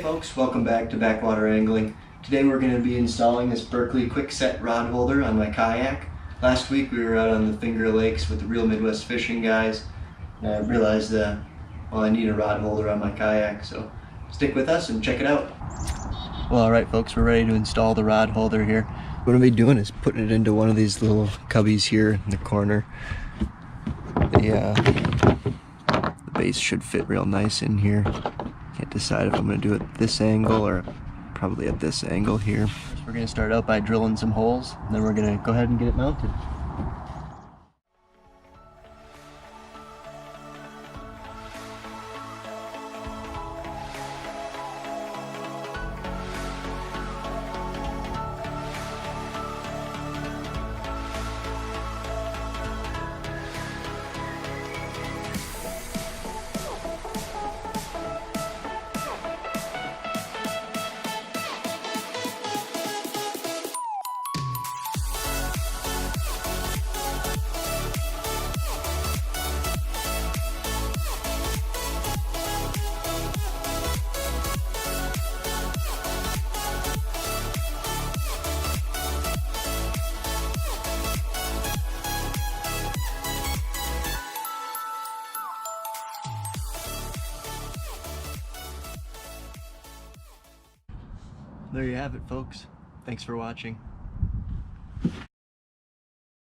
Hey folks, welcome back to Backwater Angling. Today we're going to be installing this Berkley quick set rod holder on my kayak. Last week we were out on the Finger Lakes with the Real Midwest Fishing guys, and I realized I need a rod holder on my kayak, so stick with us and check it out. Well, alright folks, we're ready to install the rod holder here. What I'll be doing is putting it into one of these little cubbies here in the corner. The base should fit real nice in here. Can't decide if I'm going to do it at this angle or probably at this angle here. First we're going to start out by drilling some holes, and then we're going to go ahead and get it mounted. There you have it, folks. Thanks for watching.